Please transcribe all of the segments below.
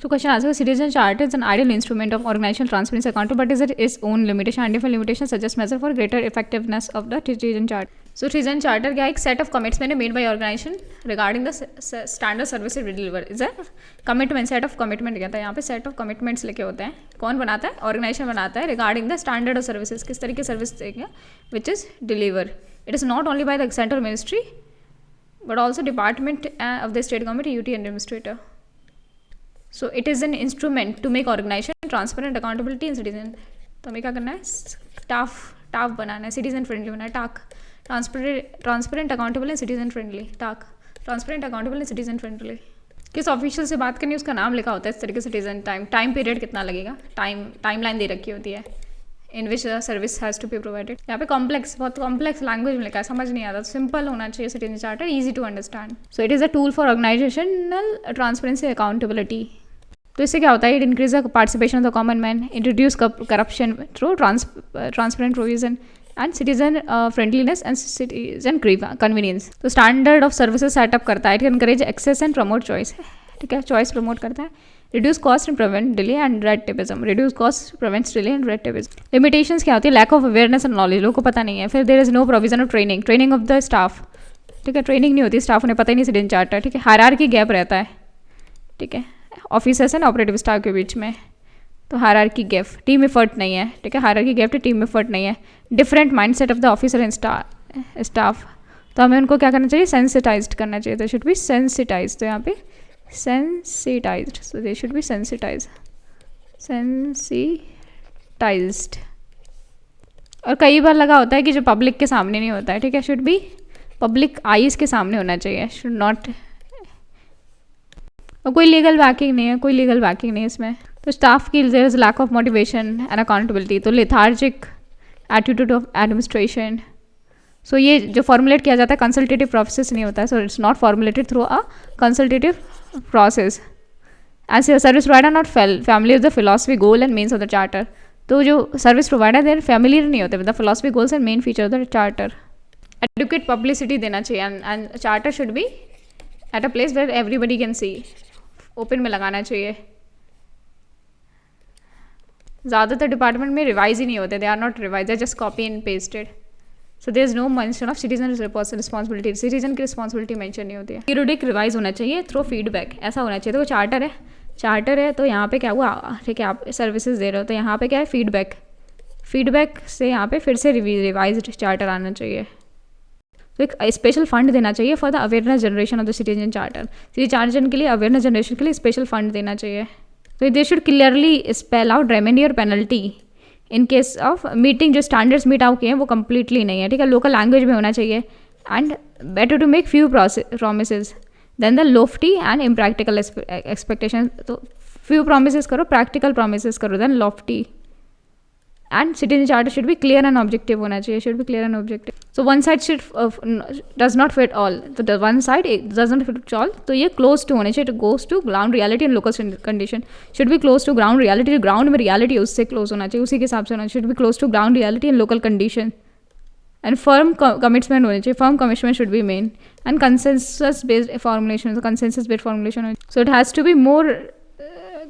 So question answer, citizen charter is an ideal instrument of organizational transparency accountability, but is it its own limitation and different limitations suggest measure for greater effectiveness of the citizen charter. So citizen charter क्या एक set of commitment made by organization regarding the standard services deliver is a commitment, set of commitment कहता है यहाँ पे set of commitments लिखे होते हैं. कौन बनाता है? Organization बनाता है regarding the standard of services, किस तरीके सर्विस देंगे which is deliver. It is not only by the central ministry but also department of the state government, UT and administrator. So it is an instrument to make organization transparent, accountability and citizen. तो हमें क्या करना है? Tough बनाना है, citizen friendly बनाना है, टाक transparent accountable and citizen friendly. टाक transparent accountable and citizen friendly. किस ऑफिशियल से बात करनी है उसका नाम लिखा होता है इस तरीके से. सिटीजन टाइम पीरियड कितना लगेगा, टाइम लाइन दे रखी होती है in which service has to be provided. यहाँ पे बहुत कॉम्प्लेक्स लैंग्वेज में लिखा है, समझ नहीं आता. सिंपल होना चाहिए citizen charter, easy to understand. So it is a tool for organisational transparency accountability. तो इससे क्या होता है? It increase the participation of the common man, introduce corruption through transparent provision and citizen friendliness and citizen convenience. तो standard of services setup करता है. It encourage access and promote choice. ठीक है, चॉइस प्रमोट करता है. Reduce cost and prevent delay and red tapism. Reduce cost prevents delay and red tapism. Limitations क्या होती है? Lack of awareness and knowledge, लोगों को पता नहीं है. फिर there is no provision of training of the staff. ठीक है, ट्रेनिंग नहीं होती, स्टाफ उन्हें पता ही नहीं सिटीजन चार्टर. ठीक है, हायरार्की गैप रहता है. ठीक है, ऑफिसर्स एंड ऑपरेटिव स्टाफ के बीच में. तो हायरार्की गैप, टीम एफर्ट नहीं है. ठीक है, हायरार्की गैप तो टीम एफर्ट नहीं है. Different mindset of the officer and staff. तो हमें उनको क्या करना चाहिए? सेंसिटाइज्ड करना चाहिए. तो शुड बी सेंसिटाइज. तो यहाँ पे sensitised, so they should be sensitised. और कई बार लगा होता है कि जो पब्लिक के सामने नहीं होता है. ठीक है, शुड बी पब्लिक आईज के सामने होना चाहिए. Should not. और कोई लीगल बैकिंग नहीं है, इसमें. तो स्टाफ की there is lack of motivation and accountability. तो lethargic attitude of administration. So ये जो फॉर्मुलेट किया जाता है कंसल्टेटिव प्रोसेस नहीं होता है. So it's not formulated through a consultative process. And service provider not family of the philosophy, goal and means of the charter. तो जो सर्विस प्रोवाइडर देर फैमिली नहीं होते with the philosophy, goals and main feature of the charter. Educate publicity देना चाहिए and charter should be at a place where everybody can see. Open में लगाना चाहिए. ज़्यादातर डिपार्टमेंट में रिवाइज ही नहीं होते. They are not revise, they just copy and pasted. So there is no mention of citizen responsibility. Citizen की responsibility mention नहीं होती है. पीरियोडिक रिवाइज होना चाहिए थ्रू फीडबैक, ऐसा होना चाहिए. तो चार्टर है तो यहाँ पे क्या हुआ? ठीक है, आप सर्विसेज दे रहे हो तो यहाँ पे क्या है? फीडबैक से यहाँ पे फिर से रिवाइज चार्टर आना चाहिए. तो एक स्पेशल फंड देना चाहिए for the awareness generation of the citizen charter. Citizen के लिए अवेयरनेस जनरेशन के लिए स्पेशल फंड देना चाहिए. तो they should clearly spell out remedy और penalty in case of meeting. जो स्टैंडर्ड्स मीट आउट किए हैं वो कंप्लीटली नहीं है. ठीक है, लोकल लैंग्वेज में होना चाहिए. And better to make few promises than the lofty and impractical expectation. तो फ्यू प्रोमिसेस करो, प्रैक्टिकल प्रोमिसेस करो, than lofty. And citizen charter should be clear and objective होना चाहिए. Should be clear and objective. So one size does not fit all. तो one size does not fit all. तो ये close to होने चाहिए. Goes to ground reality and local condition. Should be close to ground reality. Ground में reality उससे close होना चाहिए, उसी के हिसाब से होना चाहिए. Should be close to ground reality and local condition. And firm commitment होने चाहिए. Firm commitment should be main. And consensus based formulation. So it has to be more.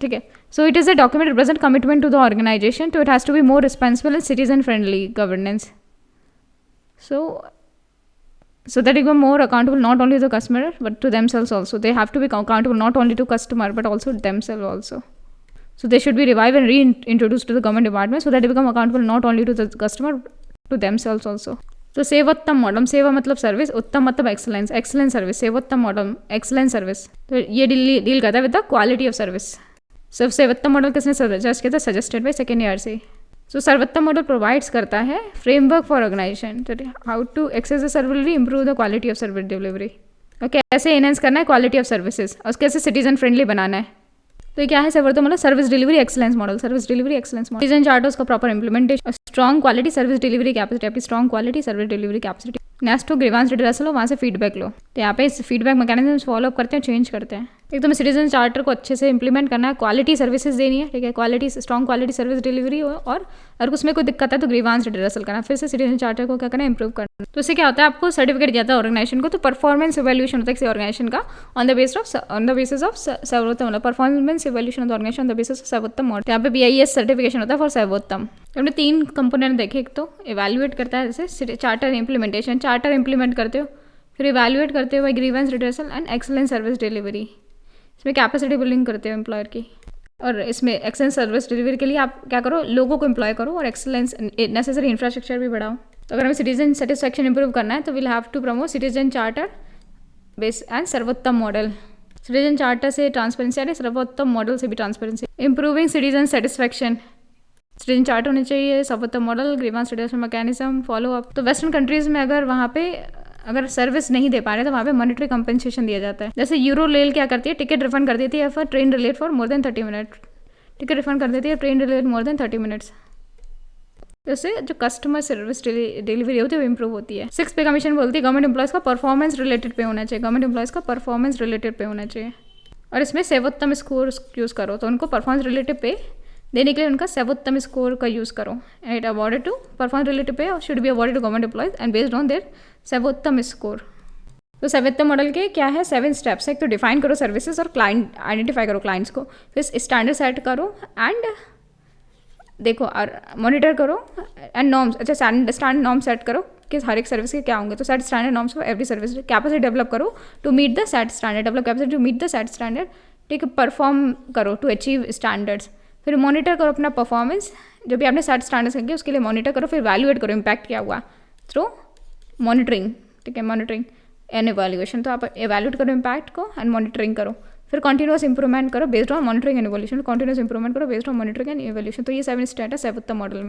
ठीक है, so it is a document represent commitment to the organization. So it has to be more responsible and citizen friendly governance. So that they become more accountable not only to the customer but to themselves also. They have to be accountable not only to customer but also themselves also. So they should be revived and reintroduced to the government department so that they become accountable not only to the customer to themselves also. तो Sevottam model. सेवा मतलब service, उत्तम मतलब excellence service. Sevottam model excellence service. तो ये deal करता है with the quality of service. सिर्फ सर्वोत्तम मॉडल किसने सजेस्ट किया था? सजेस्टेड बाय सेकेंड ईयर से. सो सर्वोत्तम मॉडल प्रोवाइड्स करता है framework for organization how to access the service, improve the quality of service delivery. और कैसे एनहेंस करना है क्वालिटी ऑफ सर्विसेज और कैसे सिटीजन फ्रेंडली बनाना है. तो ये क्या है? सर्वोत्तम मतलब service delivery excellence model. Citizen charter उसका proper implementation. Strong quality service delivery capacity. आपकी strong quality service delivery capacity. Next to grievance redressal लो, वहाँ से फीडबैक लो. तो यहाँ पे फीडबैक मैकेनिज्म फॉलो अप करते हैं, चेंज करते हैं. एक तो मैं सिटीजन चार्टर को अच्छे से इंप्लीमेंट करना है, क्वालिटी सर्विसेज देनी है, ठीक है, quality strong quality service delivery हो, और अगर उसमें कोई दिक्कत है तो ग्रीवांस रिड्रेसल करना, फिर से सिटीजन चार्टर को क्या करना है, इंप्रूव करना। तो इससे क्या होता है, आपको सर्टिफिकेट दिया था ऑर्गेनाइजेशन को, तो परफॉर्मेंस इवैल्यूएशन होता है किसी ऑर्गेनाइजेशन का on the basis of Sevottam, मतलब performance evaluation of the organization on the basis of Sevottam model. यहाँ पे BIS सर्टिफिकेशन होता है फॉर सर्वोत्तम। हमने 3 कंपोनेंट देखे, एक तो इवैल्यूएट करता है जैसे चार्टर इंप्लीमेंटेशन, चार्टर इंप्लीमेंट करते हो, फिर इवैल्यूएट करते हो by grievance redressal and excellent service delivery. इसमें कैपेसिटी बिल्डिंग करते हो एम्प्लॉयर की, और इसमें एक्सेलेंस सर्विस डिलीवरी के लिए आप क्या करो, लोगों को एम्प्लॉय करो और एक्सेलेंस नेसेसरी इंफ्रास्ट्रक्चर भी बढ़ाओ। तो अगर हमें सिटीजन सेटिस्फैक्शन इंप्रूव करना है तो will have to promote citizen charter base and Sevottam model. Citizen charter से ट्रांसपेरेंसी आ रही है, सर्वोत्तम मॉडल से भी transparency. Improving citizen satisfaction, citizen charter होने चाहिए, Sevottam model, grievance redressal mechanism, follow up. तो वेस्टर्न कंट्रीज़ में अगर वहाँ पे अगर सर्विस नहीं दे पा रहे तो वहाँ पे मॉनिटरी कंपनसेशन दिया जाता है। जैसे यूरो रेल क्या करती है, टिकट रिफंड कर देती है for train delayed for more than 30 minute, ticket refund कर देती है train delayed more than 30 minutes. जैसे जो कस्टमर सर्विस डिलीवरी होती है वो इंप्रूव होती है। 6 पे कमीशन बोलती है गवर्नमेंट एम्प्लॉयज़ का परफॉर्मेंस रिलेटेड पे होना चाहिए, गवर्नमेंट एम्प्लॉयज़ का परफॉर्मेंस रिलेटेड पे होना चाहिए, और इसमें सर्वोत्तम स्कोर यूज़ करो, तो उनको परफॉर्मेंस रिलेटेड पे देने के लिए उनका सर्वोत्तम स्कोर का यूज़ करो। And it awarded to performance related pay should be awarded to government employees and based on their Sevottam score. तो सर्वोत्तम मॉडल के क्या है, 7 स्टेप्स है। एक तो डिफाइन करो सर्विसेज और क्लाइंट आइडेंटिफाई करो क्लाइंट्स को, फिर स्टैंडर्ड सेट करो एंड देखो और मॉनिटर करो एंड नॉर्म्स, अच्छा स्टैंडर्ड नॉर्म सेट करो कि हर एक सर्विस के क्या होंगे, तो set standard norms for every service. Capacity develop करो to meet the set standard, develop capacity to meet the set standard, ठीक है, परफॉर्म करो टू अचीव स्टैंडर्ड्स। फिर मॉनिटर करो अपना परफॉर्मेंस, जो भी आपने सेट स्टैंडर्ड्स किए उसके लिए मॉनिटर करो, फिर वैल्यूएट करो इम्पैक्ट क्या हुआ थ्रू मॉनिटरिंग, ठीक है, मॉनिटरिंग एंड इवैल्यूएशन। तो आप इवैल्यूएट करो इम्पैक्ट को एंड मॉनिटरिंग करो, फिर कंटिन्यूअस इंप्रूवमेंट करो based on monitoring and evolution, continuous improvement करो based on monitoring and evolution. तो ये 7 स्टेट है सर्वोत्तम मॉडल में।